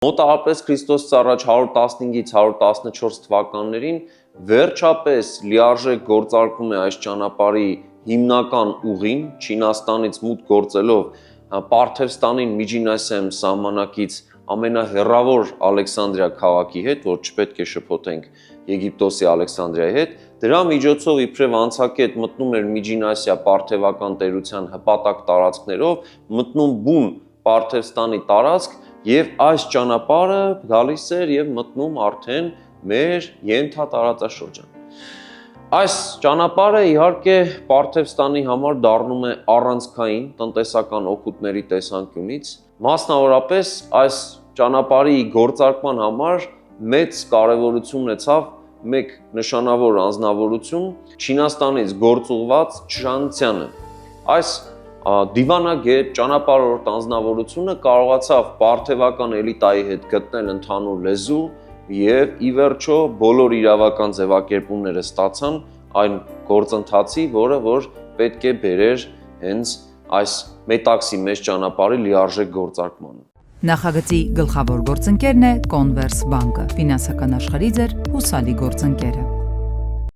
Մոտավորապես Քրիստոսից առաջ 115-ից 114 թվականներին վերջապես լիարժեք գործարկվում է այս ճանապարհի հիմնական ուղին, Չինաստանից մուտք գործելով Պարթևստանին Միջին Ասիայում սահմանակից ամենահեռավոր Ալեքսանդրիա քաղաքի հետ, որ չպետք է շփոթենք Եգիպտոսի Ալեքսանդրիայի հետ, դրա միջոցով իբրև անցակետ մտնում էր Միջին Ասիա պարթևական տերության հպատակ տարածքներով, մտնում բուն Պարթևստանի տարածք եւ այս ճանապարհը գալիս էր եւ մտնում արդեն մեր ենթատարածաշրջան։ Այս ճանապարհը իհարկե Պարթևստանի համար դառնում է առանցքային տնտեսական օգուտների տեսանկյունից, մասնավորապես այս ճանապարհի գործարկման համար մեծ կարևորություն ունեցավ մեկ նշանավոր անձնավորություն Չինաստանից գործուղված Չժանցյանը։ Այս դիվանագետ ճանապարհորդ անձնավորությունը կարողացավ պարթևական էլիտայի հետ գտնել ընդհանուր լեզու եւ ի վերջո բոլոր իրավական ձևակերպումները ստացան այն գործընթացի, որը որ պետք է բերեր հենց այս մետաքսի մեծ ճանապարհի լիարժեք գործարկմանը։ Նախագծի գլխավոր գործընկերն է Converse բանկը, ֆինանսական աշխարհի ձեր հուսալի գործընկերը։